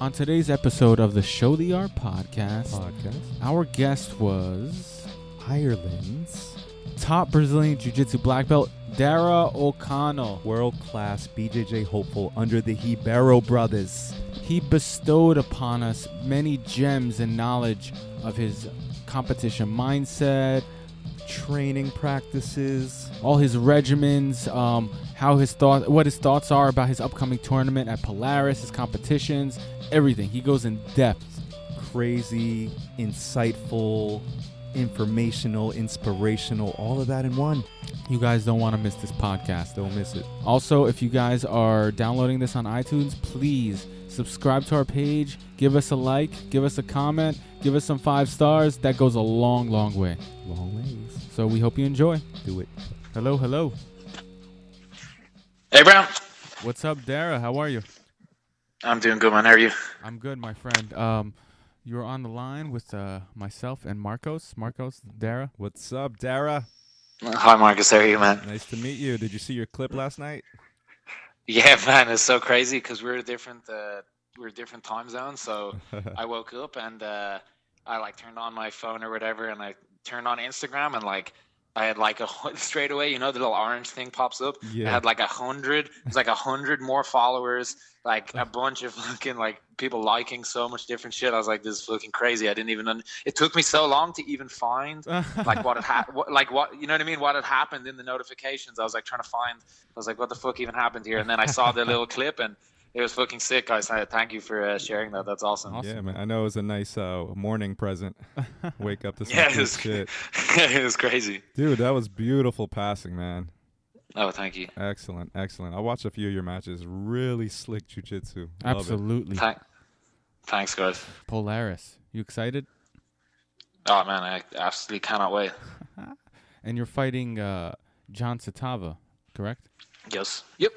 On today's episode of the Show the Art podcast, our guest was Ireland's top Brazilian Jiu-Jitsu black belt, Darragh O'Connell. world-class BJJ hopeful under the Ribeiro brothers. He bestowed upon us many gems and knowledge of his competition mindset, Training practices. all his regimens, what his thoughts are about his upcoming tournament at Polaris, his competitions, everything. He goes in depth. Crazy, insightful, informational, inspirational, all of that in one. You guys don't want to miss this podcast. Don't miss it. Also, if you guys are downloading this on iTunes, please subscribe to our page, give us a like, give us a comment, give us some 5 stars. That goes a long, long way. Long ways. So we hope you enjoy. Do it. Hello, hello. Hey, Brown. What's up, Darragh? How are you? I'm doing good, man. How are you? I'm good, my friend. You're on the line with myself and Marcos. Darragh. What's up, Darragh? Hi, Marcus. How are you, man? Nice to meet you. Did you see your clip last night? Yeah, man. It's so crazy because we're different time zones. So I woke up and I turned on my phone or whatever, and I turned on Instagram and I had straight away, the little orange thing pops up. Yeah. I had 100. It's 100 more followers, a bunch of fucking people liking so much different shit. I was like, this is fucking crazy. I didn't even. It took me so long to even find what had what you know what I mean? What had happened in the notifications. I was trying to find. I was like, what the fuck even happened here? And then I saw the little clip and. It was fucking sick, guys. Thank you for sharing that. That's awesome. Yeah, man. I know it was a nice morning present. Wake up to some Yeah, good shit. It was crazy. Dude, that was beautiful passing, man. Oh, thank you. Excellent, excellent. I watched a few of your matches. Really slick jiu-jitsu. Love it. Absolutely. Thanks, guys. Polaris. You excited? Oh, man, I absolutely cannot wait. And you're fighting John Satava, correct? Yes. Yep.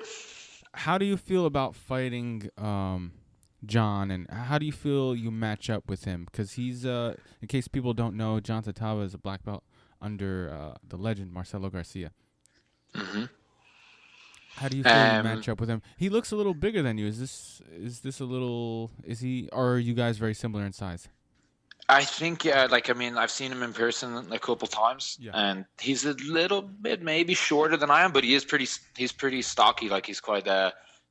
How do you feel about fighting John, and how do you feel you match up with him? Because he's, in case people don't know, John Satava is a black belt under the legend Marcelo Garcia. Mm-hmm. How do you feel you match up with him? He looks a little bigger than you. Is this a little? Or are you guys very similar in size? I think, yeah, I've seen him in person a couple times, and he's a little bit maybe shorter than I am, but he's pretty stocky. He's quite,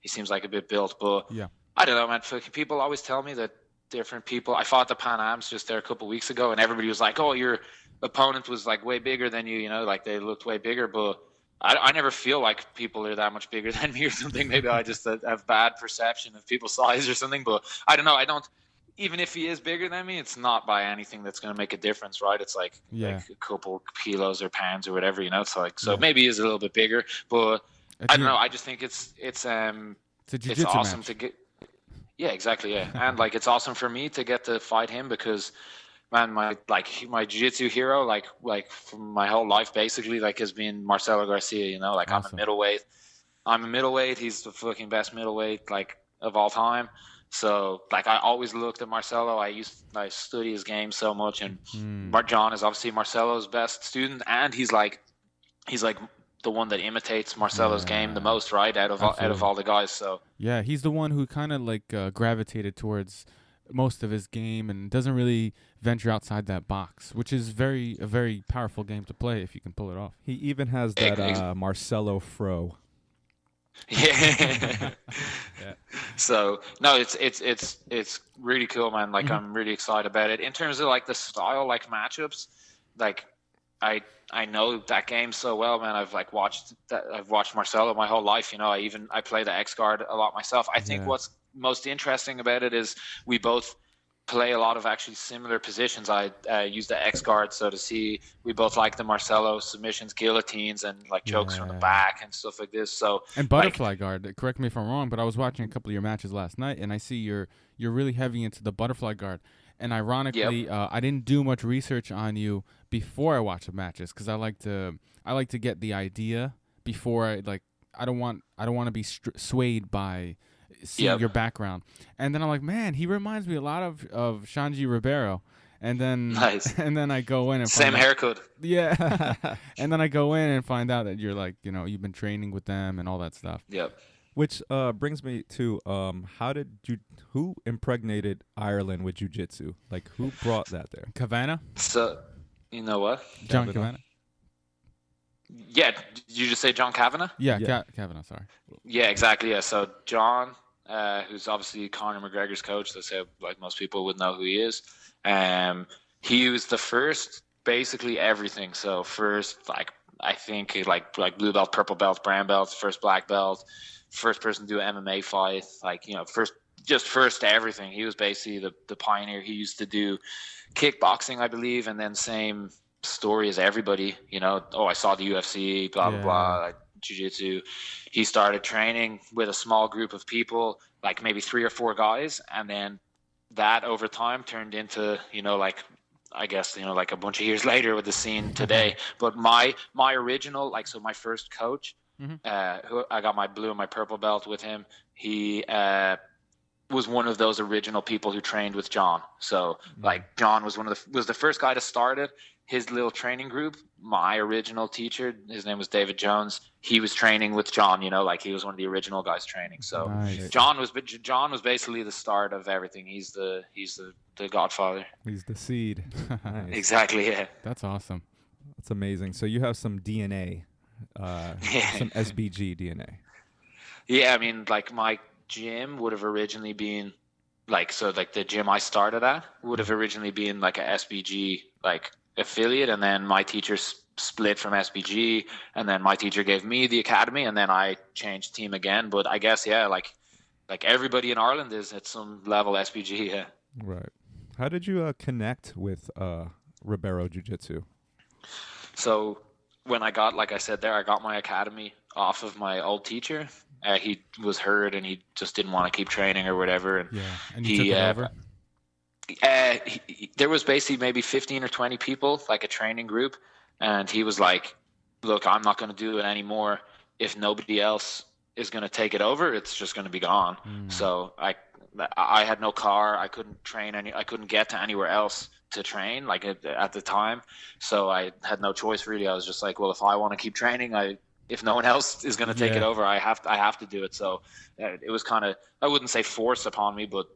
he seems like a bit built, but yeah. I don't know, man. People always tell me that different people, I fought the Pan Ams just there a couple weeks ago, and everybody was like, oh, your opponent was way bigger than you, they looked way bigger, but I never feel like people are that much bigger than me or something. Maybe I just have bad perception of people's size or something, but I don't know. Even if he is bigger than me, it's not by anything that's going to make a difference, right? It's like a couple kilos or pounds or whatever, It's maybe he is a little bit bigger, but I don't know. I just think it's awesome match. to get. Yeah, exactly. Yeah, and it's awesome for me to get to fight him because, man, my jiu-jitsu hero, for my whole life basically, has been Marcelo Garcia. Awesome. I'm a middleweight. He's the fucking best middleweight of all time. So, I always looked at Marcelo. I study his game so much, and John is obviously Marcelo's best student, and he's the one that imitates Marcelo's game the most, right? Out of all the guys. So yeah, he's the one who kind of gravitated towards most of his game and doesn't really venture outside that box, which is a very powerful game to play if you can pull it off. He even has that Marcelo fro. Yeah. So no, it's really cool, man. I'm really excited about it. In terms of the style, matchups, I know that game so well, man. I've watched Marcelo my whole life. I play the X guard a lot myself. I think what's most interesting about it is we both play a lot of actually similar positions. I use the X guard, so to see we both like the Marcelo submissions, guillotines, and chokes from the back and stuff like this. So and butterfly guard. Correct me if I'm wrong, but I was watching a couple of your matches last night, and I see you're really heavy into the butterfly guard. And ironically, I didn't do much research on you before I watch the matches because I like to get the idea before I don't want to be swayed by seeing your background. And then I'm like, man, he reminds me a lot of Xande Ribeiro. And then nice. And then I go in and same haircut. Yeah. And then I go in and find out that you're you've been training with them and all that stuff. Yep. Which brings me to who impregnated Ireland with jiu-jitsu? Like, who brought that there? Kavanagh? So, you know what? John Kavanagh. Kavanagh? Yeah, did you just say John Kavanagh? Yeah, Yeah. Kavanagh, sorry. Yeah, exactly. Yeah, so John, who's obviously Conor McGregor's coach, that's how like most people would know who he is. He was the first, basically everything. So first, like I think like blue belt, purple belt, brown belt, first black belt, first person to do an MMA fight, like first everything. He was basically the pioneer. He used to do kickboxing, I believe, and then same story as everybody. I saw the UFC, blah blah blah, like jiu-jitsu. He started training with a small group of people, like maybe 3 or 4 guys, and then that over time turned into I guess like a bunch of years later with the scene today. But my original, like, so my first coach, who I got my blue and my purple belt with him, he was one of those original people who trained with John. So like John was was the first guy to start it. His little training group, my original teacher, his name was David Jones. He was training with John, like he was one of the original guys training. So Nice. John was basically the start of everything. He's the godfather. He's the seed. Nice. Exactly, yeah. That's awesome. That's amazing. So you have some DNA, some SBG DNA. Yeah, I mean, like my gym would have originally been like the gym I started at would have originally been like a SBG like affiliate, and then my teacher split from SBG, and then my teacher gave me the academy, and then I changed team again. But I guess like everybody in Ireland is at some level SBG. Yeah. Right. How did you connect with Ribeiro Jiu-Jitsu? So when I got my academy off of my old teacher. He was hurt and he just didn't want to keep training or whatever. And and you took it over? There was basically maybe 15 or 20 people, like a training group. And he was like, look, I'm not going to do it anymore. If nobody else is going to take it over, it's just going to be gone. So I had no car. I couldn't train I couldn't get to anywhere else to train like at the time. So I had no choice really. I was just like, well, if I want to keep training, if no one else is going to take it over, I have to do it. So it was kind of, I wouldn't say forced upon me, but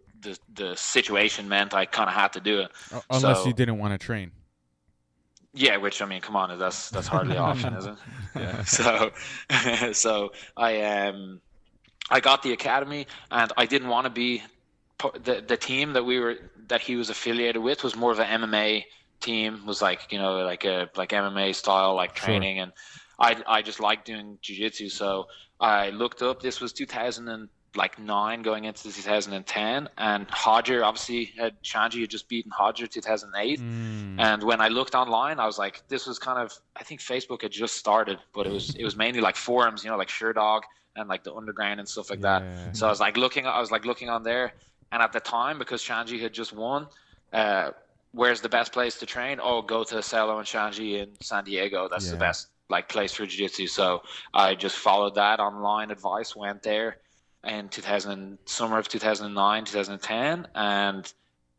the situation meant I kind of had to do it. Unless you didn't want to train. Yeah, which, I mean, come on, that's hardly an option, is it? Yeah. So I got the academy, and I didn't want to be the team that he was affiliated with was more of an MMA team, was like like MMA style like training. Sure. And I just liked doing jiu-jitsu, so I looked up. This was 2009 going into 2010, and Hodger obviously Xande had just beaten Hodger 2008. And when I looked online, I was like, this was kind of, I think Facebook had just started, but it was mainly like forums, like Sherdog and like the Underground and stuff like that. So I was like looking on there, and at the time, because Xande had just won, where's the best place to train? Oh, go to Saulo and Xande in San Diego. That's the best like place for jiu-jitsu. So I just followed that online advice, went there in summer of 2009, 2010, and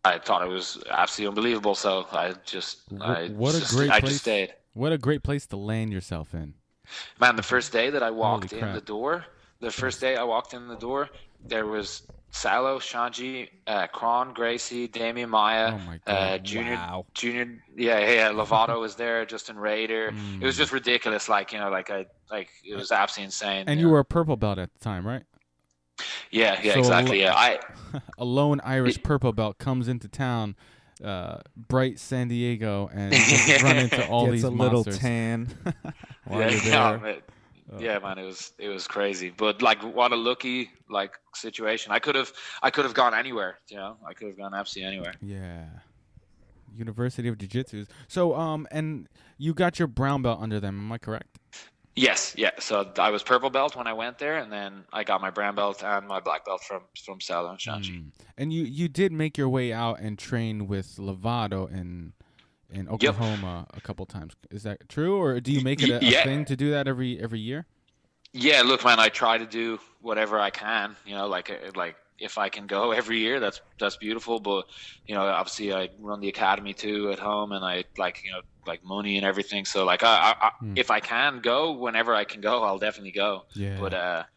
I thought it was absolutely unbelievable. So I just stayed. What a great place to land yourself in. Man, the first day that I walked in the door, there was Saulo, Xande, Kron, Gracie, Damian Maia, Junior. Lovato was there, Justin Rader. It was just ridiculous. It was absolutely insane. And you were a purple belt at the time, right? Yeah, so exactly. A lone Irish purple belt comes into town, bright San Diego, and just run into all these monsters. Gets a little tan while you're there. Yeah, man, it was crazy. But like, what a lucky situation. I could have gone anywhere. I could have gone absolutely anywhere. Yeah. University of Jiu-Jitsu. So and you got your brown belt under them. Am I correct? Yes, yeah. So I was purple belt when I went there, and then I got my brown belt and my black belt from Saulo and Xande. And you did make your way out and train with Lovato in Oklahoma a couple times. Is that true, or do you make it a thing to do that every year? Yeah, look, man, I try to do whatever I can. If I can go every year, that's beautiful. But obviously, I run the academy too at home, and I like money and everything. So I if I can go whenever I can go, I'll definitely go. Yeah. But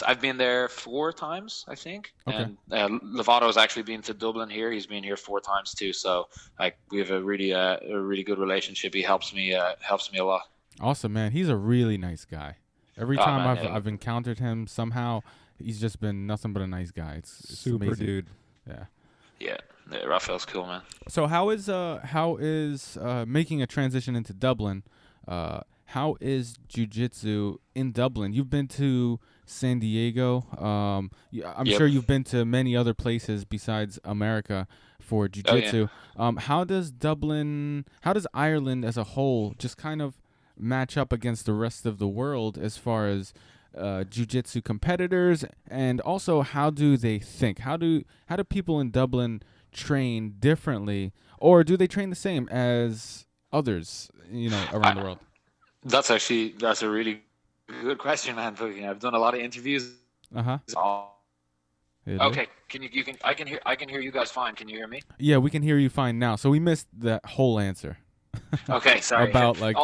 I've been there 4 times, I think. Okay. And Lovato's actually been to Dublin here. He's been here 4 times too. So like we have a really good relationship. He helps me a lot. Awesome, man. He's a really nice guy. Every Oh, time man, I've encountered him somehow, he's just been nothing but a nice guy. It's Super amazing. dude. Yeah. yeah, Rafael's cool, man. So how is making a transition into Dublin? How is jiu-jitsu in Dublin? You've been to San Diego. I'm Yep. sure you've been to many other places besides America for jiu-jitsu. How does Ireland as a whole just kind of match up against the rest of the world as far as jiu-jitsu competitors, and also how do they think? How do people in Dublin train differently, or do they train the same as others, around the world? That's a really good question, man. I've done a lot of interviews. Okay, I can hear you guys fine. Can you hear me? Yeah, we can hear you fine now. So we missed that whole answer. Okay, sorry. About like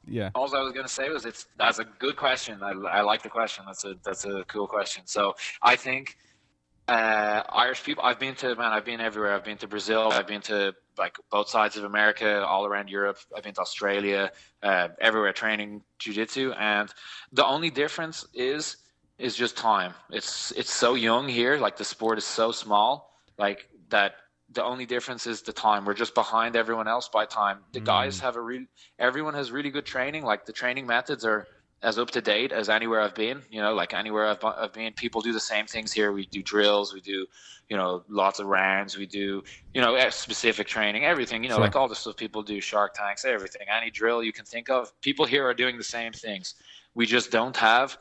yeah. All I was gonna say was that's a good question. I like the question. That's a cool question. So I think Irish people. I've been everywhere. I've been to Brazil. I've been to like both sides of America, all around Europe. I've been to Australia, everywhere training jiu-jitsu. And the only difference is just time. It's so young here. Like the sport is so small. Like that. The only difference is the time. We're just behind everyone else by time. The guys have everyone has really good training. Like the training methods are as up to date as anywhere I've been. Like anywhere I've been, people do the same things here. We do drills. We do, lots of rounds. We do, specific training, everything, Sure. Like all the stuff people do, shark tanks, everything, any drill you can think of. People here are doing the same things. We just don't have,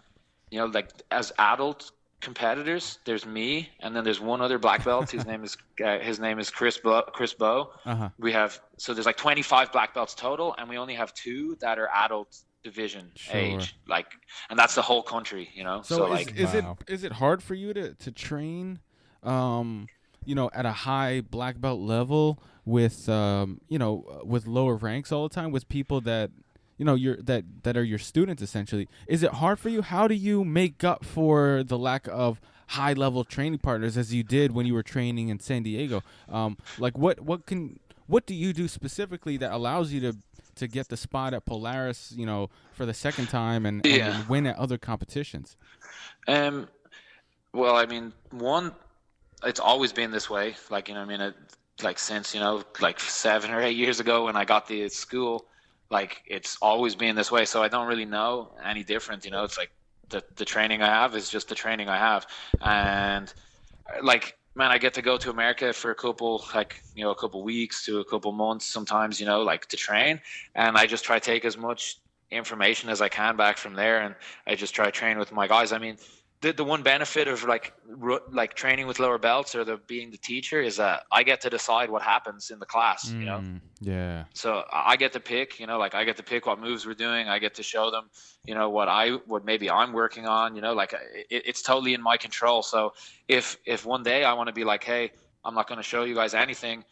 like as adult competitors, there's me, and then there's one other black belt. His name is Chris Bow. So there's like 25 black belts total, and we only have 2 that are adult division age, like, and that's the whole country, So Wow. is it hard for you to train, at a high black belt level with with lower ranks all the time, with people that that are your students essentially? Is it hard for you? How do you make up for the lack of high level training partners as you did when you were training in San Diego? Like what do you do specifically that allows you to get the spot at Polaris, for the second time and win at other competitions? Well, I mean, it's always been this way. Like, like since, like 7 or 8 years ago when I got the school, like it's always been this way. So I don't really know any different, it's like the training I have is just the training I have. And like, man, I get to go to America for a couple weeks to a couple months sometimes, like to train. And I just try to take as much information as I can back from there. And I just try to train with my guys. I mean, the one benefit of like training with lower belts or being the teacher is that I get to decide what happens in the class, Yeah. So I get to pick, like I get to pick what moves we're doing. I get to show them, what maybe I'm working on, like it's totally in my control. So if one day I want to be like, hey, I'm not going to show you guys anything,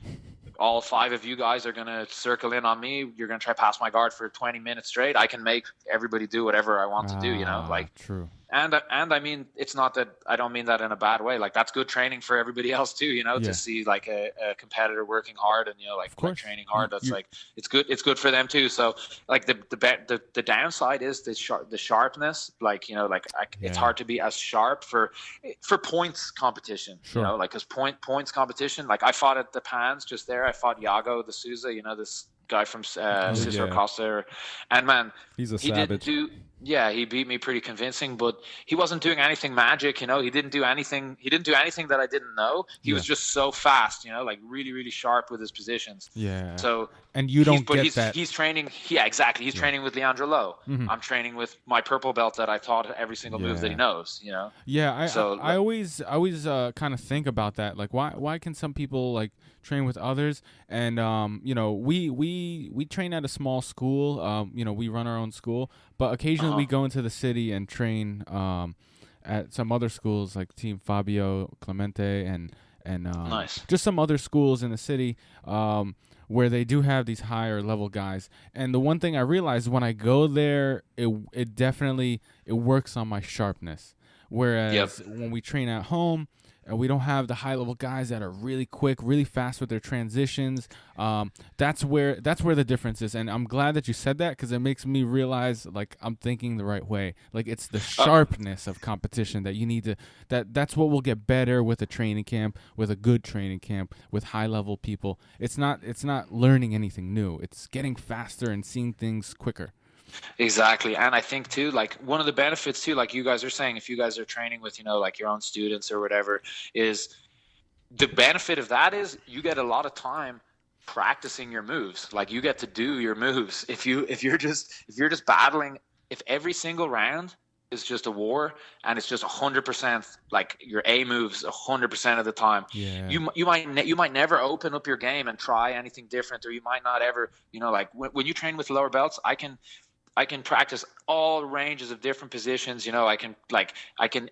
all 5 of you guys are going to circle in on me. You're going to try to pass my guard for 20 minutes straight. I can make everybody do whatever I want to do, like true. And I mean, it's not that I don't mean that in a bad way. Like that's good training for everybody else too, to see like a competitor working hard and, like training hard. That's like, it's good for them too. So like the downside is the sharpness, like, it's hard to be as sharp for points competition, Sure. like cause points competition. Like I fought at the Pans just there. I fought Iago de Souza, this guy from Cicero Costa, and man, he's a savage. He beat me pretty convincing, but he wasn't doing anything magic, he didn't do anything that I didn't know. He was just so fast, like really, really sharp with his positions. Yeah. So and you don't get that. He's training. Yeah, exactly. He's training with Leandro Lowe. Mm-hmm. I'm training with my purple belt that I taught every single move that he knows. Yeah, I always kind of think about that. Like, why can some people like train with others? And we train at a small school. We run our own school, but occasionally we go into the city and train at some other schools like Team Fabio Clemente and nice. Just some other schools in the city where they do have these higher level guys. And the one thing I realized when I go there, it definitely works on my sharpness. Whereas when we train at home, we don't have the high level guys that are really quick, really fast with their transitions. That's where the difference is. And I'm glad that you said that, because it makes me realize like I'm thinking the right way. Like it's the sharpness of competition that you need to. That's what will get better with a training camp, with a good training camp, with high level people. It's not learning anything new. It's getting faster and seeing things quicker. Exactly. And I think too, like one of the benefits too, like you guys are saying, if you guys are training with, like your own students or whatever, is the benefit of that is you get a lot of time practicing your moves. Like you get to do your moves. If you're just battling, if every single round is just a war and it's just 100% like your A moves 100% of the time, you might never open up your game and try anything different, or you might not ever, like when you train with lower belts, I can practice all ranges of different positions. I can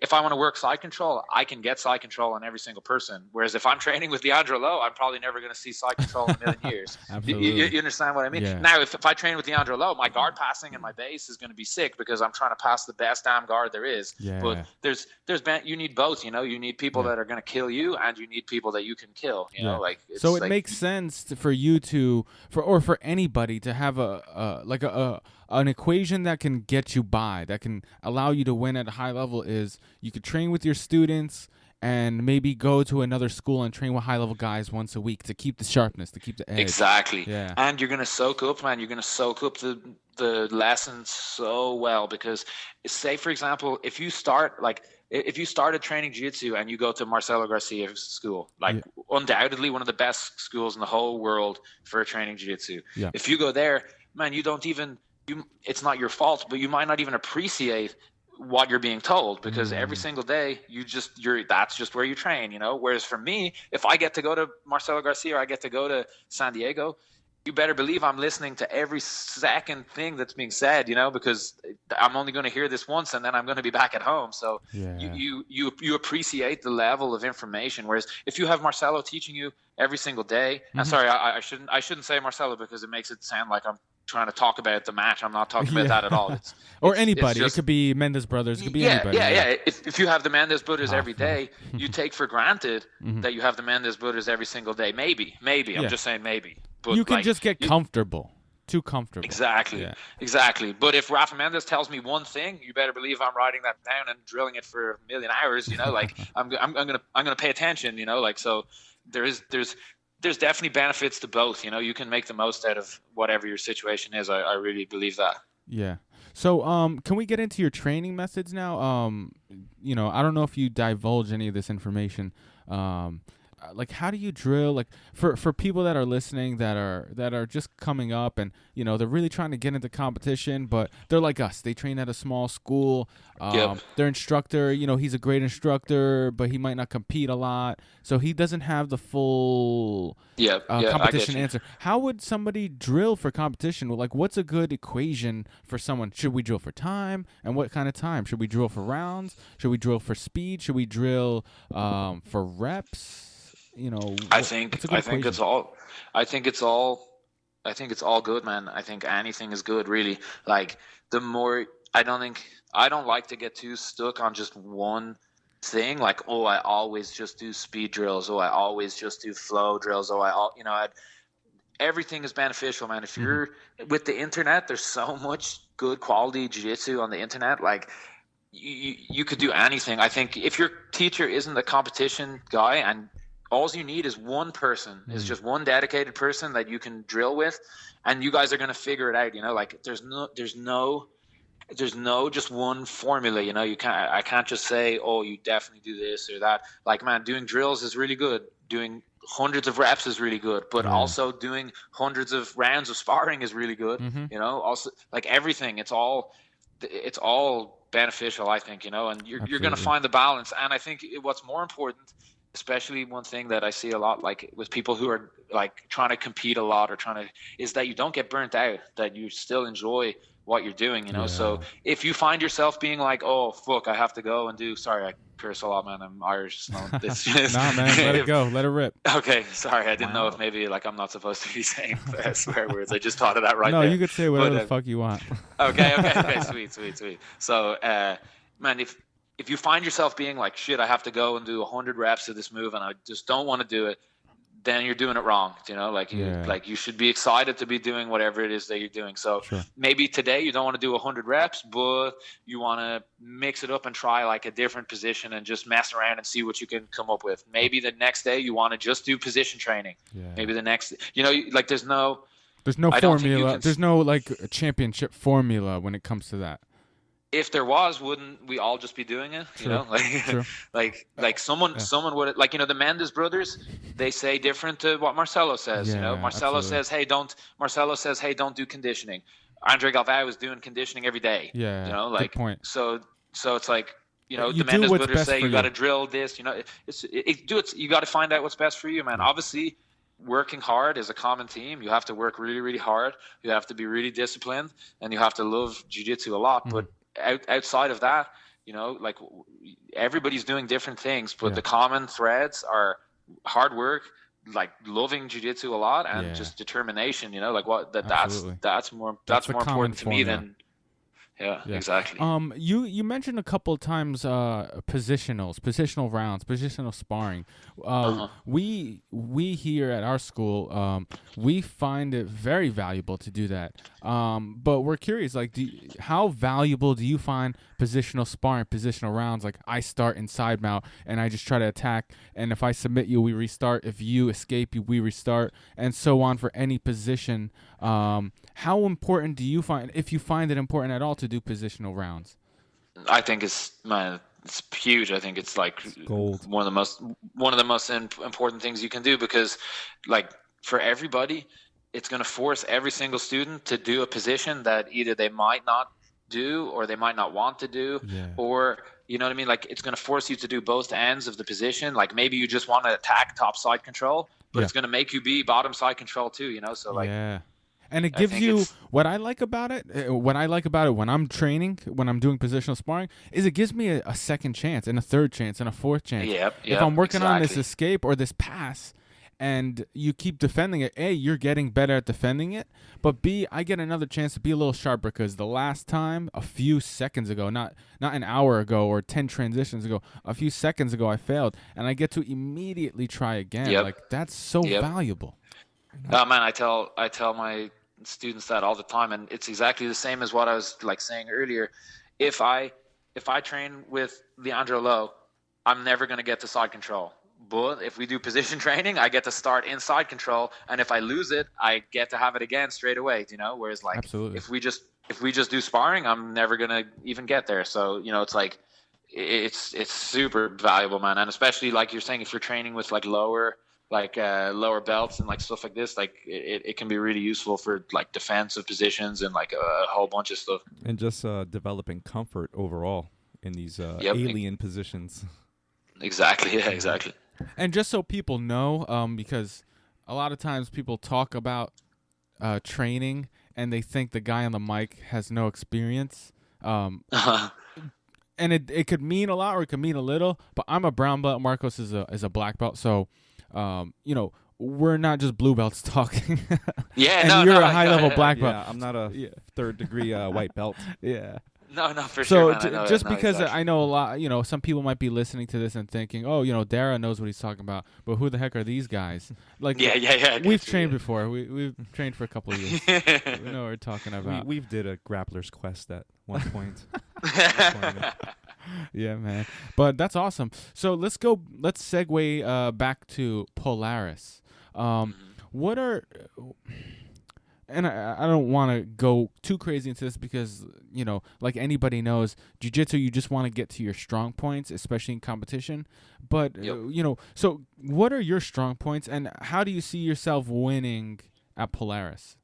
if I want to work side control, I can get side control on every single person. Whereas if I'm training with Leandro Lo, I'm probably never going to see side control in a million years. Absolutely. You understand what I mean? Yeah. Now, if I train with Leandro Lo, my guard passing and my base is going to be sick because I'm trying to pass the best damn guard there is. Yeah. But you need both. You need people that are going to kill you, and you need people that you can kill. You know, like it's so it makes sense for you for anybody to have an equation that can get you by, that can allow you to win at a high level. Is you could train with your students and maybe go to another school and train with high level guys once a week to keep the sharpness, to keep the edge. Exactly. Yeah. And you're going to soak up, man. You're going to soak up the lessons so well, because say, for example, if you started training jiu-jitsu and you go to Marcelo Garcia's school, undoubtedly one of the best schools in the whole world for training jiu-jitsu. Yeah. If you go there, man, it's not your fault, but you might not even appreciate what you're being told, because every single day that's just where you train, Whereas for me, if I get to go to Marcelo Garcia, or I get to go to San Diego, you better believe I'm listening to every second thing that's being said, because I'm only going to hear this once and then I'm going to be back at home. So you appreciate the level of information. Whereas if you have Marcelo teaching you every single day, and sorry, I shouldn't say Marcelo, because it makes it sound like I'm trying to talk about the match. I'm not talking about that at all. Or anybody. It could be Mendes brothers. It could be anybody. Yeah. If you have the Mendes brothers every day, you take for granted that you have the Mendes brothers every single day. Maybe. I'm just saying maybe. But you can just get comfortable. Too comfortable. Exactly. But if Rafa Mendes tells me one thing, you better believe I'm writing that down and drilling it for a million hours. Like I'm gonna pay attention. So there's definitely benefits to both. You can make the most out of whatever your situation is. I really believe that. Yeah. So can we get into your training methods now? I don't know if you divulge any of this information. Like, how do you drill? Like for people that are listening that are just coming up, and they're really trying to get into competition, but they're like us. They train at a small school. Their instructor, he's a great instructor, but he might not compete a lot, so he doesn't have the full competition answer. How would somebody drill for competition? Like, what's a good equation for someone? Should we drill for time, and what kind of time? Should we drill for rounds? Should we drill for speed? Should we drill for reps? I think it's all good, man. I think anything is good, really. Like, the more I don't like to get too stuck on just one thing. Like, I always just do speed drills. I always just do flow drills. Everything is beneficial, man. If you're with the internet, there's so much good quality jiu-jitsu on the internet. Like, you could do anything. I think if your teacher isn't a competition guy, and all you need is one person, is just one dedicated person that you can drill with, and you guys are going to figure it out. Like, there's no just one formula. I can't just say, you definitely do this or that. Like, man, doing drills is really good. Doing hundreds of reps is really good, but also doing hundreds of rounds of sparring is really good. Also, like, everything, it's all beneficial, I think, and you're going to find the balance. And I think what's more important, especially one thing that I see a lot, like with people who are like trying to compete a lot, is that you don't get burnt out, that you still enjoy what you're doing, So if you find yourself being like, fuck, I have to go and do, sorry, I curse a lot, man, I'm Irish. So it's just, nah, man, let it go, let it rip. Okay, sorry, I didn't know if maybe like I'm not supposed to be saying swear words. I just thought of that right there. No, you could say whatever the fuck you want. Okay, sweet. So, man, if you find yourself being like, shit, I have to go and do 100 reps of this move and I just don't want to do it, then you're doing it wrong. Like you should be excited to be doing whatever it is that you're doing. So maybe today you don't want to do 100 reps, but you want to mix it up and try like a different position and just mess around and see what you can come up with. Maybe the next day you want to just do position training. Maybe the next, like there's no formula. There's no like championship formula when it comes to that. If there was, wouldn't we all just be doing it? Like someone would, like, the Mendes brothers, they say different to what Marcelo says. Marcelo says, hey, don't do conditioning. Andre Galvao was doing conditioning every day. Good point. So it's like, the Mendes brothers say you got to drill this. You got to find out what's best for you, man. Obviously, working hard is a common theme. You have to work really, really hard. You have to be really disciplined, and you have to love jiu-jitsu a lot. But outside of that, like everybody's doing different things, but the common threads are hard work, like loving jiu-jitsu a lot, and just determination. Like that's more important to me than. Yeah, exactly. You mentioned a couple of times positional rounds, positional sparring. We here at our school, we find it very valuable to do that. But we're curious, like, how valuable do you find positional sparring, positional rounds? Like, I start in side mount and I just try to attack, and if I submit you, we restart. If you escape, we restart, and so on for any position. How important do you find, if you find it important at all, to do positional rounds? I think it's huge. I think it's like gold. One of the most important things you can do, because like for everybody, it's going to force every single student to do a position that either they might not do or they might not want to do, or you know what I mean? Like it's going to force you to do both ends of the position. Like maybe you just want to attack top side control, but it's going to make you be bottom side control too, so like and it gives you what I like about it. What I like about it when I'm training, when I'm doing positional sparring, is it gives me a second chance and a third chance and a fourth chance. If I'm working on this escape or this pass, and you keep defending it, A, you're getting better at defending it, but B, I get another chance to be a little sharper, because the last time, a few seconds ago, not an hour ago or 10 transitions ago, a few seconds ago, I failed, and I get to immediately try again. Like that's so valuable. Oh man, I tell my students that all the time, and it's exactly the same as what I was like saying earlier. If I train with Leandro Lowe, I'm never going to get to side control. But if we do position training, I get to start inside control, and if I lose it, I get to have it again straight away. Whereas like if we just do sparring, I'm never going to even get there. So it's like it's super valuable, man, and especially like you're saying, if you're training with like lower belts and like stuff like this, like it can be really useful for like defensive positions and like a whole bunch of stuff, and just developing comfort overall in these alien positions. Exactly. And just so people know, because a lot of times people talk about training and they think the guy on the mic has no experience, and it could mean a lot or it could mean a little, but I'm a brown belt, Marcos is a black belt, so we're not just blue belts talking. And you're a high-level black belt. Yeah, I'm not a third-degree white belt. No, for sure. So just because exactly. I know a lot, some people might be listening to this and thinking, oh, Darragh knows what he's talking about, but who the heck are these guys? Like, we've trained before. We've trained for a couple of years. We know what we're talking about. We've did a grappler's quest at one point. Yeah, man. But that's awesome. So let's segue back to Polaris. What are... And I don't want to go too crazy into this because, like anybody knows, jiu-jitsu, you just want to get to your strong points, especially in competition. But, so what are your strong points, and how do you see yourself winning at Polaris?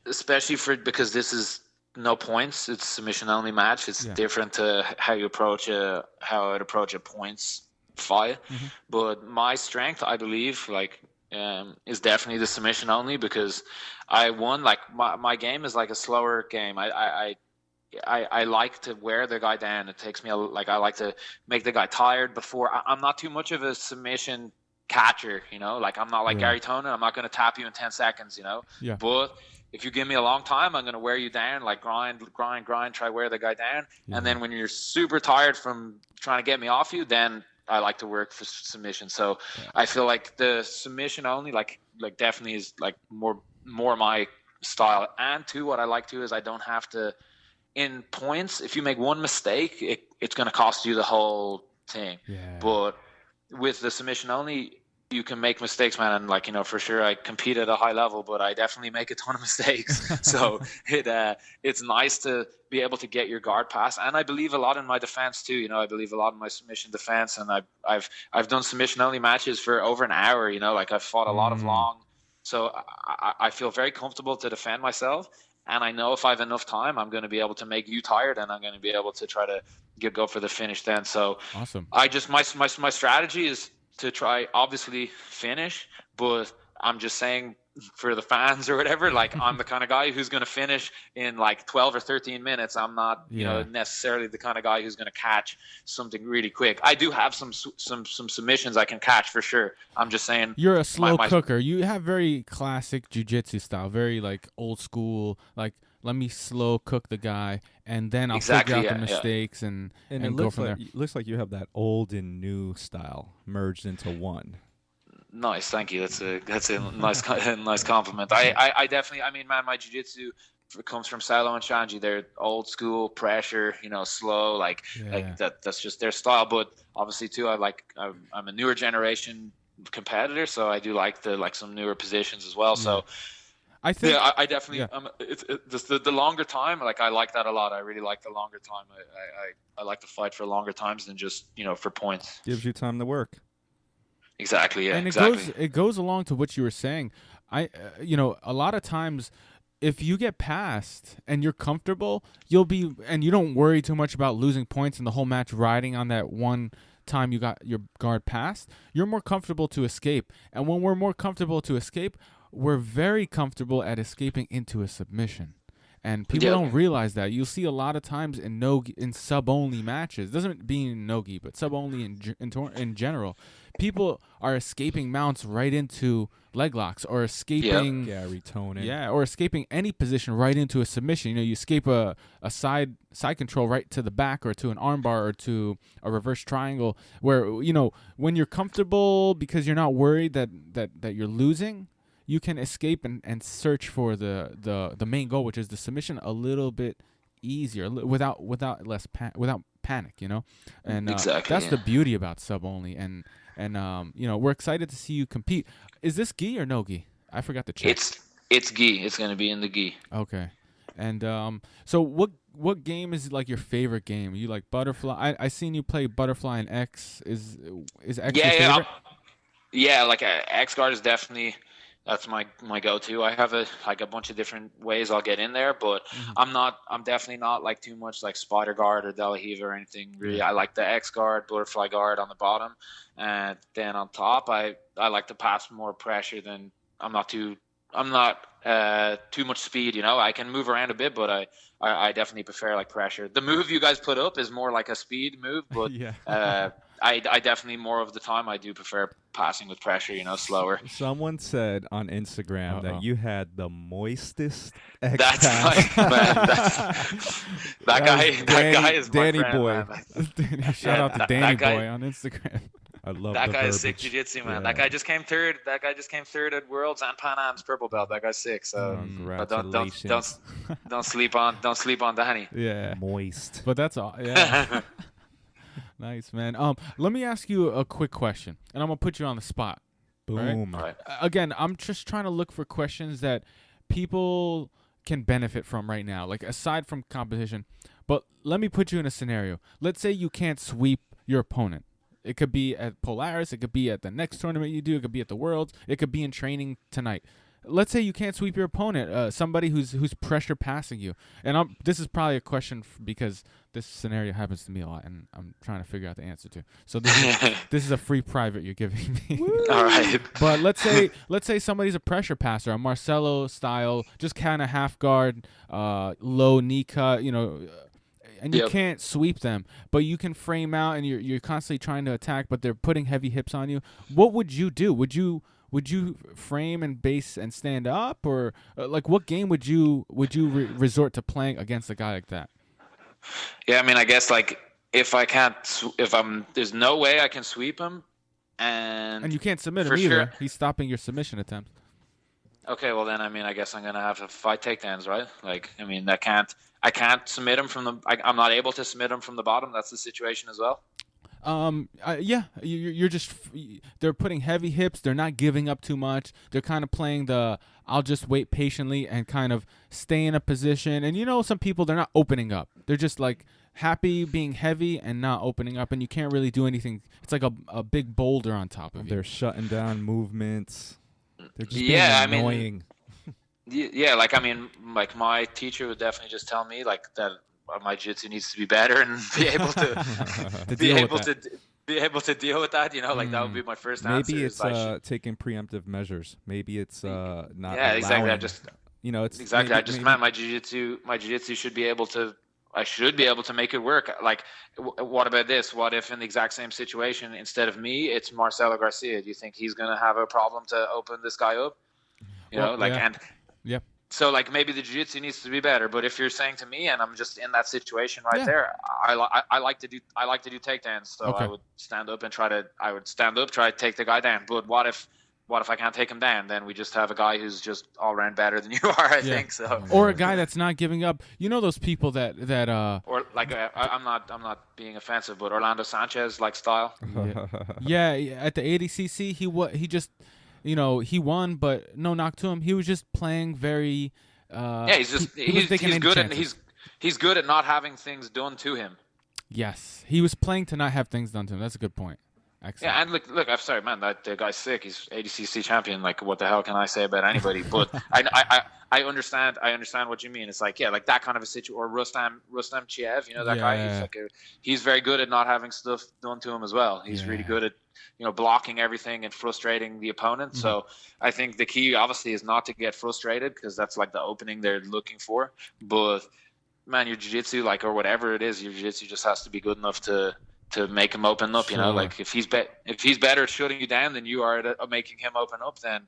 Especially because this is no points. It's submission-only match. It's different to how I'd approach a points fight. Mm-hmm. But my strength, I believe, is definitely the submission only, because I won. Like my game is like a slower game. I like to wear the guy down. It takes me I like to make the guy tired before. I'm not too much of a submission catcher, you know, like I'm not like Yeah. Gary Tonin. I'm not going to tap you in 10 seconds, you know, Yeah. but if you give me a long time, I'm going to wear you down, like grind, try wear the guy down. Yeah. And then when you're super tired from trying to get me off you, then I like to work for submission. So I feel like the submission only, like definitely is like more my style. And two, what I like to is I don't have to, in points, if you make one mistake, it's going to cost you the whole thing. Yeah. But with the submission only, you can make mistakes, man. And like, you know, for sure I compete at a high level, but I definitely make a ton of mistakes. So it's nice to be able to get your guard pass. And I believe a lot in my defense too. You know, I believe a lot in my submission defense, and I've done submission only matches for over an hour, you know, like I've fought a lot of long. So I feel very comfortable to defend myself. And I know if I have enough time, I'm going to be able to make you tired, and I'm going to be able to try to go for the finish then. So awesome. I just, my strategy is to try, obviously, finish, but I'm just saying for the fans or whatever, like I'm the kind of guy who's going to finish in like 12 or 13 minutes. I'm not, you know, necessarily the kind of guy who's going to catch something really quick. I do have some submissions I can catch for sure. I'm just saying you're a slow cooker. You have very classic jiu-jitsu style, very like old school, like let me slow cook the guy and then I'll figure out the mistakes and go from there. It looks like you have that old and new style merged into one. Nice, thank you. That's a nice compliment. I definitely, I mean, man, my jiu-jitsu comes from Saulo and Xande. They're old school, pressure, you know, slow, like that's just their style. But obviously too, I'm a newer generation competitor, so I do like some newer positions as well. Yeah. So I think I definitely it's just the longer time, like I like that a lot. I really like the longer time. I like to fight for longer times than just, you know, for points. Gives you time to work. Exactly, yeah. And it goes along to what you were saying. You know, a lot of times if you get past and you're comfortable, and you don't worry too much about losing points and the whole match riding on that one time you got your guard passed, you're more comfortable to escape. And when we're more comfortable to escape, we're very comfortable at escaping into a submission. And people don't realize that. You'll see a lot of times in sub-only matches, doesn't mean no-gi, but sub-only in general, people are escaping mounts right into leg locks or escaping Gary Tonin. Yeah, or escaping any position right into a submission. You know, you escape a side control right to the back or to an armbar or to a reverse triangle where, you know, when you're comfortable because you're not worried that you're losing, you can escape and search for the main goal, which is the submission, a little bit easier without panic, you know. And that's the beauty about sub only. And you know, we're excited to see you compete. Is this gi or no gi? I forgot to check. It's gi. It's going to be in the gi. Okay. And so what game is like your favorite game? You like Butterfly? I seen you play Butterfly and X. Is X your favorite? Yeah, like X guard is definitely. That's my go-to. I have a bunch of different ways I'll get in there, but I'm definitely not like too much like Spider Guard or De La Riva or anything really. I like the X guard, Butterfly guard on the bottom, and then on top I like to pass more pressure than I'm not too much speed, you know. I can move around a bit, but I definitely prefer like pressure. The move you guys put up is more like a speed move, but I definitely more of the time I do prefer passing with pressure, you know, slower. Someone said on Instagram that you had the moistest X That's pass. That guy is Danny my friend, boy. Man. Shout out to Danny boy on Instagram. I love that the guy verbiage. is sick jiu-jitsu, man. Yeah. That guy just came third. At Worlds and Pan Am's purple belt. That guy's sick. So but don't sleep on Danny. Yeah, moist. But that's all. Yeah. Nice, man. Let me ask you a quick question, and I'm gonna put you on the spot. Boom. Right? Again, I'm just trying to look for questions that people can benefit from right now, like aside from competition. But let me put you in a scenario. Let's say you can't sweep your opponent. It could be at Polaris. It could be at the next tournament you do. It could be at the Worlds. It could be in training tonight. Let's say you can't sweep your opponent, somebody who's pressure passing you. And this is probably a question because this scenario happens to me a lot, and I'm trying to figure out the answer to. So this is a free private you're giving me. All right. But let's say somebody's a pressure passer, a Marcelo style, just kind of half guard, low knee cut. You know, and you can't sweep them, but you can frame out, and you're constantly trying to attack, but they're putting heavy hips on you. What would you do? Would you frame and base and stand up, or like what game would you resort to playing against a guy like that? Yeah, I mean, I guess like if there's no way I can sweep him, and you can't submit him either. Sure. He's stopping your submission attempt. Okay, well then, I mean, I guess I'm gonna have to fight takedowns, right? Like, I mean, I can't submit him from the. I'm not able to submit him from the bottom. That's the situation as well. Yeah, you're just. They're putting heavy hips. They're not giving up too much. They're kind of playing the. I'll just wait patiently and kind of stay in a position. And some people, they're not opening up. They're just like happy being heavy and not opening up, and you can't really do anything. It's like a big boulder on top of you. They're shutting down movements. They're just being annoying. Like I mean, like my teacher would definitely just tell me like that my jiu-jitsu needs to be better and be able to be able to deal with that. Like that would be my first answer. Maybe it's taking preemptive measures. Maybe it's not. Yeah, exactly. It's exactly. I just meant my jiu-jitsu should be able to. I should be able to make it work. Like, what about this? What if in the exact same situation, instead of me, it's Marcelo Garcia? Do you think he's going to have a problem to open this guy up? Yeah. So, like, maybe the jiu-jitsu needs to be better. But if you're saying to me, and I'm just in that situation there, I like to do takedowns. So I would stand up, try to take the guy down. But what if I can't take him down? Then we just have a guy who's just all around better than you are, I think. So, or a guy that's not giving up. Those people that or like I'm not being offensive, but Orlando Sanchez like style. Yeah, at the ADCC he just he won, but no knock to him. He was just playing very. He's good at not having things done to him. Yes, he was playing to not have things done to him. That's a good point. Excellent. Yeah, and look, I'm sorry, man. That the guy's sick. He's ADCC champion. Like, what the hell can I say about anybody? But I understand what you mean. It's like, yeah, like that kind of a situation. Or Rustam Chiev, that guy. He's very good at not having stuff done to him as well. He's really good at blocking everything and frustrating the opponent. Mm-hmm. So I think the key obviously is not to get frustrated, because that's like the opening they're looking for. But man, your jiu-jitsu, like, or whatever it is, your jiu-jitsu just has to be good enough to make him open up. Sure. Like if he's better at shutting you down than you are at making him open up, then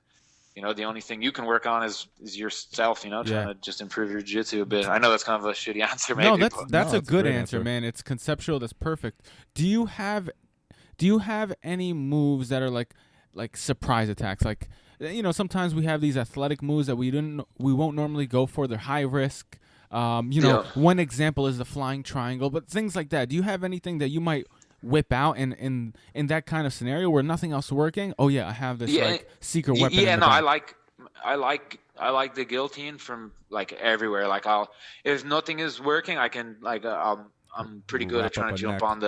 the only thing you can work on is yourself, trying to just improve your jiu-jitsu a bit. I know that's kind of a shitty answer, maybe. No, that's a good answer, man. It's conceptual. That's perfect. Do you have any moves that are like surprise attacks? Like, sometimes we have these athletic moves that we won't normally go for. They're high risk. One example is the flying triangle, but things like that. Do you have anything that you might whip out in that kind of scenario where nothing else is working? Oh yeah, I have this secret weapon. Yeah, I like the guillotine from like everywhere. Like if nothing is working, I can I'm pretty good at trying to jump on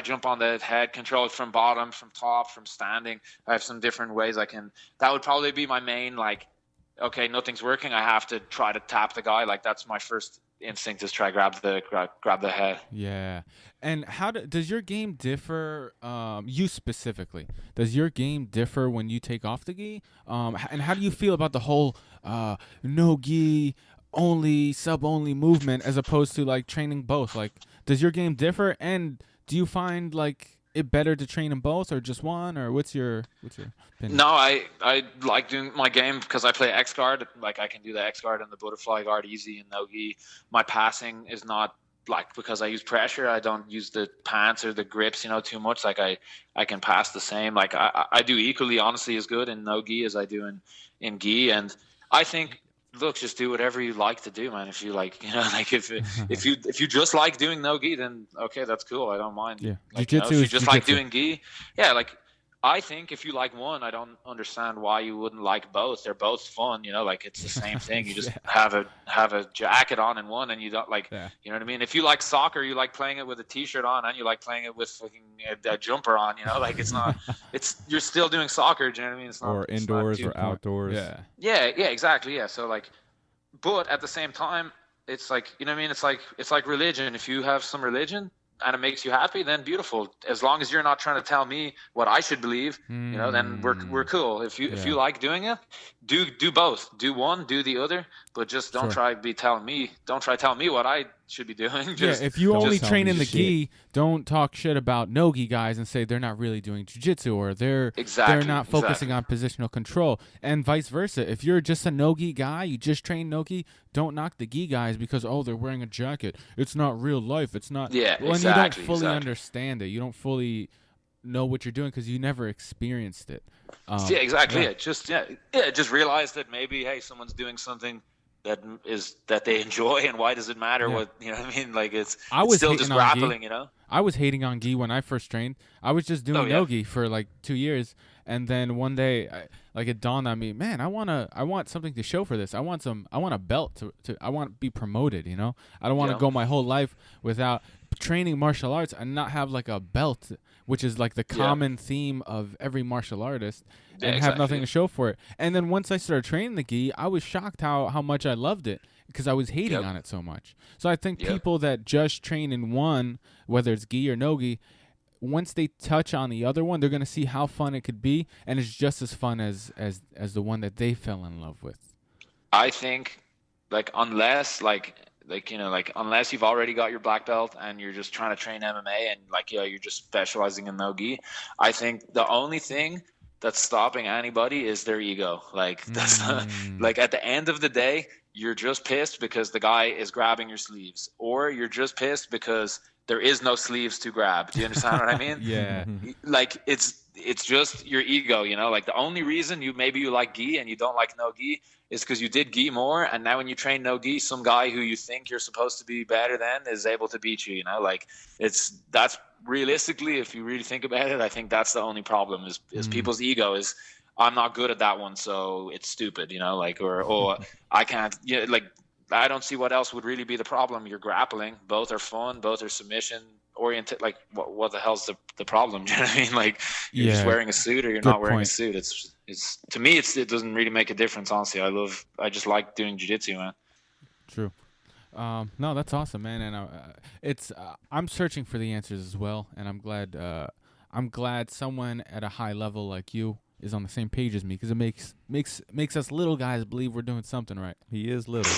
jump on the head, control it from bottom, from top, from standing. I have some different ways I can. That would probably be my main okay, nothing's working, I have to try to tap the guy. Like that's my first instinct, is try grab the head. Yeah. And how does your game differ? You specifically, does your game differ when you take off the gi? And how do you feel about the whole no gi only sub only movement as opposed to like training both? Like, does your game differ? And do you find like it better to train in both or just one, or what's your opinion? No, I like doing my game because I play X guard. Like I can do the X guard and the butterfly guard easy in no-gi. My passing is not because I use pressure. I don't use the pants or the grips, too much. Like I can pass the same. Like I do equally, honestly, as good in no-gi as I do in gi. And I think, look, just do whatever you like to do, man. If you like, if you just like doing no gi, then okay, that's cool. I don't mind. Yeah, if you just like doing gi, like I think if you like one, I don't understand why you wouldn't like both. They're both fun, like it's the same thing. You just have a jacket on in one, and you don't you know what I mean? If you like soccer, you like playing it with a t-shirt on, and you like playing it with fucking a jumper on, it's not, you're still doing soccer, do you know what I mean? It's not, or indoors or outdoors. Yeah, exactly. Yeah. So but at the same time, it's like, you know what I mean? It's like religion. If you have some religion and it makes you happy, then beautiful. As long as you're not trying to tell me what I should believe, then we're cool. If you like doing it, do both. Do one, do the other, but just don't try telling me what I should be doing. Yeah, if you only train in the shit. gi, don't talk shit about no gi guys and say they're not really doing jiu-jitsu or they're not focusing on positional control, and vice versa. If you're just a no gi guy, you just train no gi, don't knock the gi guys because they're wearing a jacket. It's not real life. It's not. Yeah, when exactly. You don't fully understand it. You don't fully know what you're doing because you never experienced it. Yeah, exactly. Yeah. Just realize that maybe someone's doing something that they enjoy, and why does it matter what what I mean? Like it's still just grappling, I was hating on gi when I first trained. I was just doing no gi for like 2 years, and then one day it dawned on me, man, I want something to show for this. I want a belt I want to be promoted, I don't want to go my whole life without training martial arts and not have like a belt, which is like the common theme of every martial artist, and have nothing to show for it. And then once I started training the gi, I was shocked how much I loved it because I was hating on it so much. So I think people that just train in one, whether it's gi or no gi, once they touch on the other one, they're going to see how fun it could be, and it's just as fun as the one that they fell in love with. I think unless unless you've already got your black belt and you're just trying to train MMA and you're just specializing in no-gi, I think the only thing that's stopping anybody is their ego. That's not, at the end of the day, you're just pissed because the guy is grabbing your sleeves, or you're just pissed because there is no sleeves to grab. Do you understand what I mean? Yeah. It's just your ego, the only reason you like gi and you don't like no gi is because you did gi more, and now when you train no gi, some guy who you think you're supposed to be better than is able to beat you. That's realistically, if you really think about it, I think that's the only problem is people's ego is, I'm not good at that one, so it's stupid, or I can't. I don't see what else would really be the problem. You're grappling, both are fun, both are submission oriented. What the hell's the problem? Do you know what I mean? You're just wearing a suit or you're not wearing a suit. It's to me, it doesn't really make a difference. Honestly, I just like doing jiu-jitsu, man. True. No, that's awesome, man. And I'm searching for the answers as well, and I'm glad someone at a high level like you is on the same page as me, because it makes us little guys believe we're doing something right. He is little.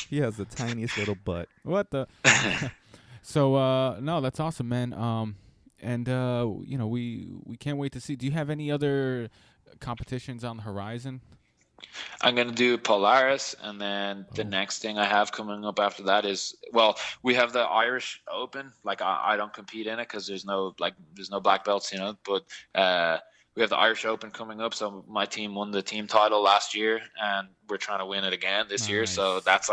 He has the tiniest little butt. What the? So no, that's awesome, man. And we can't wait to see. Do you have any other competitions on the horizon? I'm going to do Polaris, and then the next thing I have coming up after that is, we have the Irish Open. I don't compete in it because there's no black belts, but we have the Irish Open coming up. So my team won the team title last year, and we're trying to win it again this year. So that's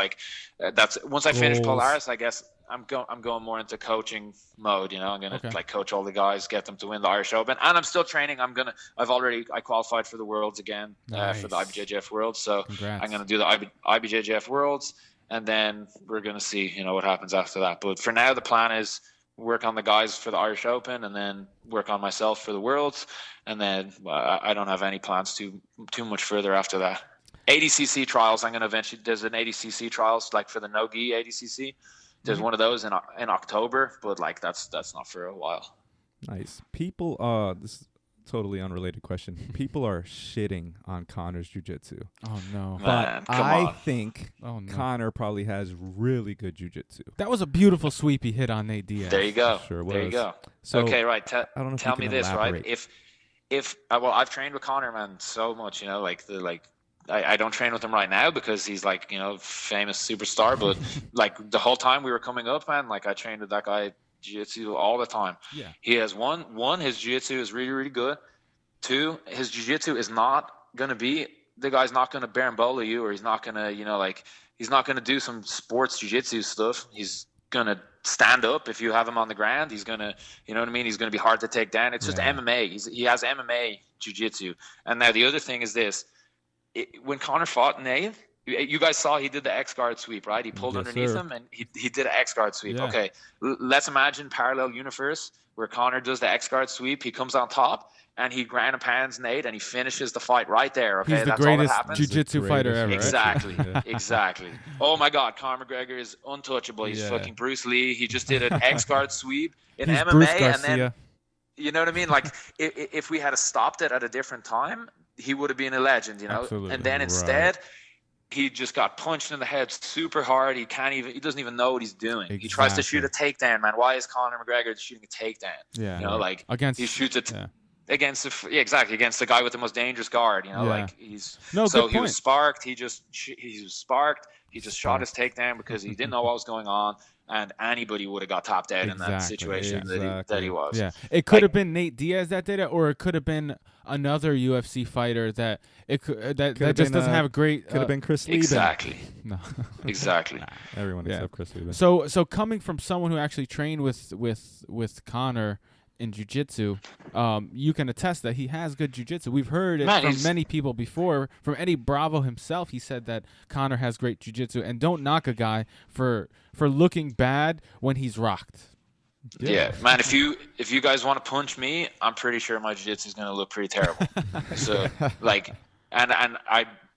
once I finish Polaris, I guess I'm going more into coaching mode. I'm gonna coach all the guys, get them to win the Irish Open, and I'm still training. I qualified for the Worlds again for the IBJJF Worlds. So congrats. I'm gonna do the IBJJF Worlds, and then we're gonna see what happens after that. But for now, the plan is work on the guys for the Irish Open, and then work on myself for the Worlds, and then I don't have any plans too much further after that. ADCC trials. I'm gonna eventually. There's an ADCC trials for the no-gi ADCC. There's one of those in October, but that's not for a while. Nice. People, this is a totally unrelated question. People are shitting on Conor's jiu-jitsu. Oh no! Man, but I think Conor probably has really good jiu-jitsu. That was a beautiful sweep he hit on Nate Diaz. There you go. Sure was. There you go. So, okay, right. I don't know if tell you me can this, elaborate. right? If I've trained with Conor, man, so much. I don't train with him right now because he's famous superstar, but the whole time we were coming up, man, I trained with that guy jiu-jitsu all the time. Yeah. He has one, his jiu-jitsu is really, really good. 2, his jiu-jitsu is not going to be, the guy's not going to barambola you, or he's not going to, he's not going to do some sports jiu-jitsu stuff. He's going to stand up if you have him on the ground. He's going to, you know what I mean? He's going to be hard to take down. It's just MMA. He has MMA jiu-jitsu. And now the other thing is this. When Conor fought Nate, you guys saw he did the X-guard sweep, right? He pulled underneath him, and he did an X-guard sweep. Yeah. Okay, let's imagine parallel universe where Conor does the X-guard sweep. He comes on top, and he ground and pounds Nate, and he finishes the fight right there. Okay, he's the that's greatest all that happens. jiu-jitsu fighter ever. Exactly, exactly. Oh my God, Conor McGregor is untouchable. He's fucking Bruce Lee. He just did an X-guard sweep in he's MMA, Bruce and then you know what I mean? If we had stopped it at a different time, he would have been a legend, Absolutely. And then instead, he just got punched in the head super hard. He doesn't even know what he's doing. Exactly. He tries to shoot a takedown, man. Why is Conor McGregor shooting a takedown? Yeah. You know, like he shoots it against the guy with the most dangerous guard. You know, like he was sparked. He was sparked. He just shot his takedown because he didn't know what was going on. And anybody would have got tapped out in that situation that he was. Yeah, it could have been Nate Diaz that did it, or it could have been another UFC fighter that just doesn't have a great. Could have been Chris Lieben. Exactly. No. Exactly. Everyone except Chris Lieben. So coming from someone who actually trained with Conor in jiu-jitsu, you can attest that he has good jiu-jitsu. We've heard it from many people before. From Eddie Bravo himself, he said that Conor has great jiu-jitsu, and don't knock a guy for looking bad when he's rocked. Yeah, man. If you guys want to punch me, I'm pretty sure my jiu-jitsu is gonna look pretty terrible. So like, and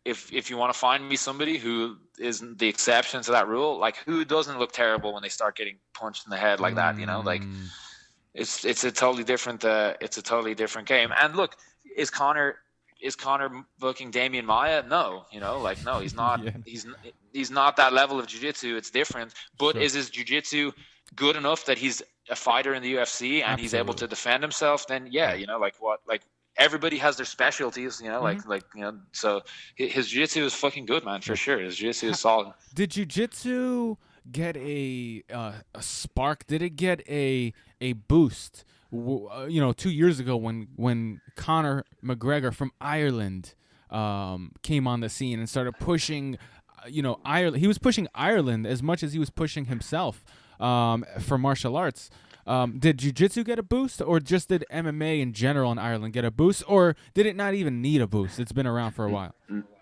if you want to find me somebody who is the exception to that rule, like who doesn't look terrible when they start getting punched in the head like that, you know, like. It's a totally different game. And look, is Conor booking Damian Maia? No, you know, like no, he's not. He's not that level of jiu-jitsu. It's different. But is his jiu-jitsu good enough that he's a fighter in the UFC and he's able to defend himself? Then you know, like everybody has their specialties, you know, like you know. So his jiu-jitsu is fucking good, man, for sure. His jiu-jitsu is solid. Did jiu-jitsu get a spark? Did it get a boost? You know, 2 years ago when Conor McGregor from Ireland came on the scene and started pushing, you know, Ireland. He was pushing Ireland as much as he was pushing himself for martial arts. Did jiu-jitsu get a boost, or just did MMA in general in Ireland get a boost, or did it not even need a boost? It's been around for a while.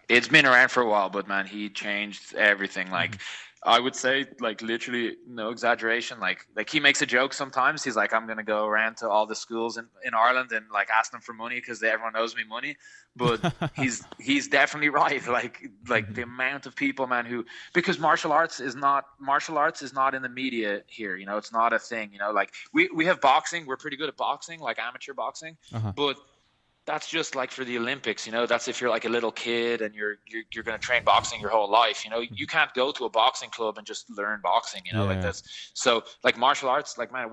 It's been around for a while, but man, he changed everything. Like, I would say, like, literally, no exaggeration. Like he makes a joke sometimes. He's like, I'm gonna go around to all the schools in Ireland and like ask them for money because everyone owes me money. But he's definitely right. Like the amount of people, man, because martial arts is not in the media here. You know, it's not a thing. You know, like we have boxing. We're pretty good at boxing, like amateur boxing, but that's just like for the Olympics, you know. That's if you're like a little kid and you're going to train boxing your whole life, you know. You can't go to a boxing club and just learn boxing, you know. Like that's so like martial arts, like, man,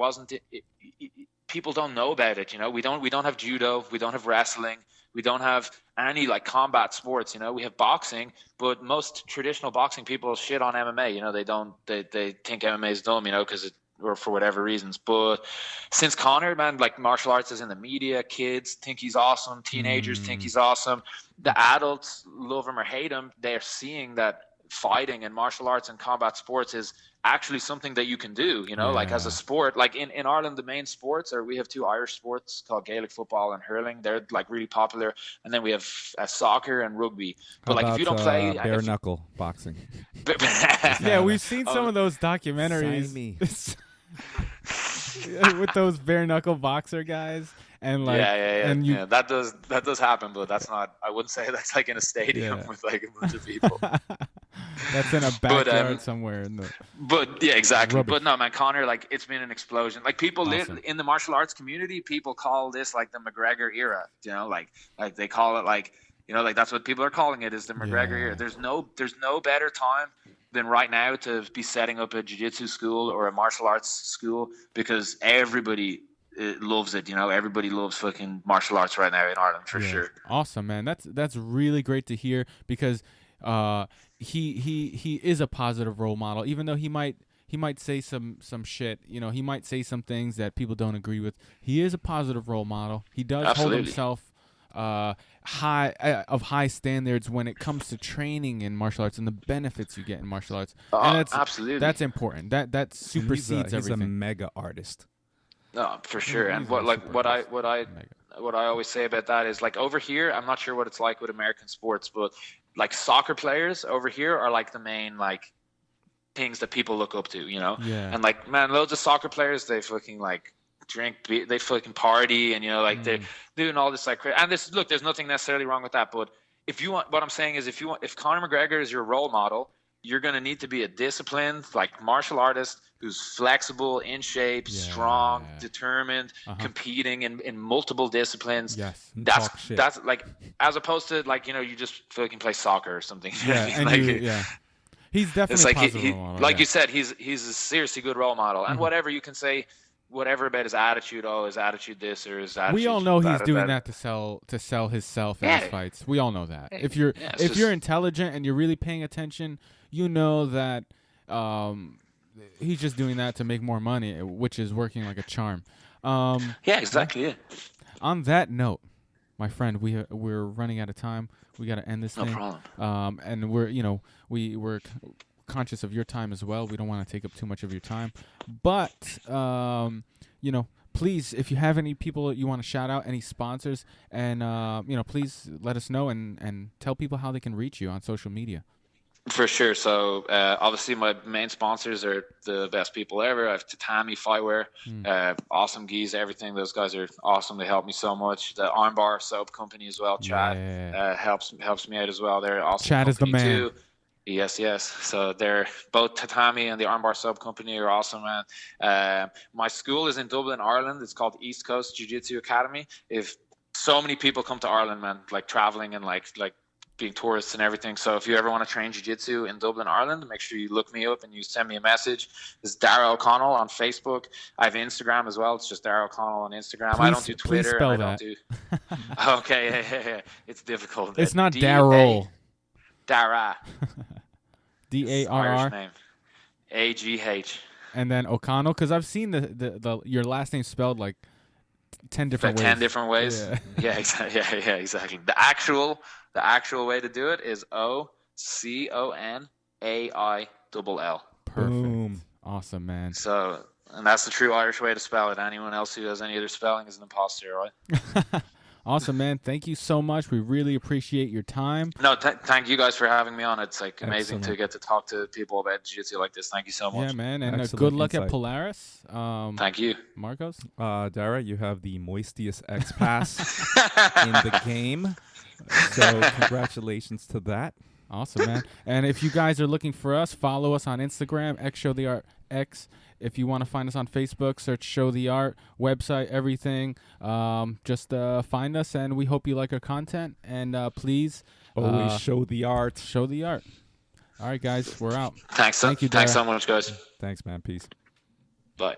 people don't know about it, you know. We don't have judo, we don't have wrestling, we don't have any like combat sports, you know. We have boxing, but most traditional boxing people shit on MMA, you know. They think MMA is dumb, you know, because or for whatever reasons. But since Conor, man, like martial arts is in the media, kids think he's awesome, teenagers think he's awesome, the adults love him or hate him. They're seeing that fighting and martial arts and combat sports is actually something that you can do, you know, like as a sport. Like in Ireland, the main sports we have two Irish sports called Gaelic football and hurling. They're like really popular. And then we have soccer and rugby. But like if you don't play bare knuckle boxing. Yeah, we've seen some of those documentaries. With those bare knuckle boxer guys, and like that does happen, but that's not. I wouldn't say that's like in a stadium with like a bunch of people. That's in a backyard somewhere. But yeah, exactly. Rubbish. But no, man, Conor, like it's been an explosion. Like people in the martial arts community, people call this like the McGregor era. You know, like they call it like, you know, like that's what people are calling it, is the McGregor era. There's no better time than right now to be setting up a jiu-jitsu school or a martial arts school, because everybody loves it. You know, everybody loves fucking martial arts right now in Ireland for sure. Awesome, man. That's really great to hear, because he is a positive role model, even though he might say some shit. You know, he might say some things that people don't agree with. He is a positive role model. He does hold himself high standards when it comes to training in martial arts and the benefits you get in martial arts. And that's important. That supersedes everything. He's a mega artist. No, for sure. And what I always say about that is, like, over here, I'm not sure what it's like with American sports, but like soccer players over here are like the main like things that people look up to, you know. And like, man, loads of soccer players, they fucking like drink, they fucking party, and you know, like they're doing all this like, and this, look, there's nothing necessarily wrong with that, but if you want, what I'm saying is, if Conor McGregor is your role model, you're going to need to be a disciplined like martial artist who's flexible, in shape, strong, determined, competing in multiple disciplines. Yes. That's like, as opposed to like, you know, you just feel like you can play soccer or something. Yeah, and like, he's definitely it's like a positive role model. Like you said, he's a seriously good role model. And whatever you can say, whatever about his attitude, his attitude this or his attitude. We all know he's doing that to sell himself in his fights. We all know that. If you're intelligent and you're really paying attention, you know that he's just doing that to make more money, which is working like a charm. Exactly. Yeah. On that note, my friend, we're running out of time. We got to end this thing. No problem. And we're conscious of your time as well. We don't want to take up too much of your time, but please, if you have any people you want to shout out, any sponsors, and please let us know and tell people how they can reach you on social media. For sure. So obviously my main sponsors are the best people ever. I have Tatami Fightwear, awesome geese, everything. Those guys are awesome. They help me so much. The Armbar Soap Company as well, Chad, helps me out as well. They're awesome. Chad is the man. Too. Yes. So they're both Tatami and the Armbar Soap Company are awesome, man. My school is in Dublin, Ireland. It's called East Coast Jiu-Jitsu Academy. If so many people come to Ireland, man, like traveling and like being tourists and everything. So if you ever want to train jiu-jitsu in Dublin, Ireland, make sure you look me up and you send me a message. It's Darragh O'Connell on Facebook. I have Instagram as well. It's just Darragh O'Connell on Instagram. I don't do Twitter. Spell and I that. don't do. Okay, yeah. It's difficult. It's not Darragh. Darragh. Darr. Irish name. Agh. And then O'Connell, because I've seen the your last name spelled like 10 different ways. 10 different ways. Yeah, exactly. The actual way to do it is OCONAILL. Perfect. Boom. Awesome, man. So, and that's the true Irish way to spell it. Anyone else who has any other spelling is an imposter, right? Awesome, man. Thank you so much. We really appreciate your time. No, thank you guys for having me on. It's like amazing to get to talk to people about jiu-jitsu like this. Thank you so much. Yeah, man. And good luck at Polaris. Thank you. Marcos? Darragh, you have the moistiest X Pass in the game. So congratulations to that. Awesome, man. And if you guys are looking for us, follow us on Instagram, XShowTheArtX. If you want to find us on Facebook, search Show the Art, website, everything. Just find us, and we hope you like our content. And please always show the art. Show the art. All right, guys, we're out. Thanks. Thank you, Darragh. Thanks so much, guys. Thanks, man. Peace. Bye.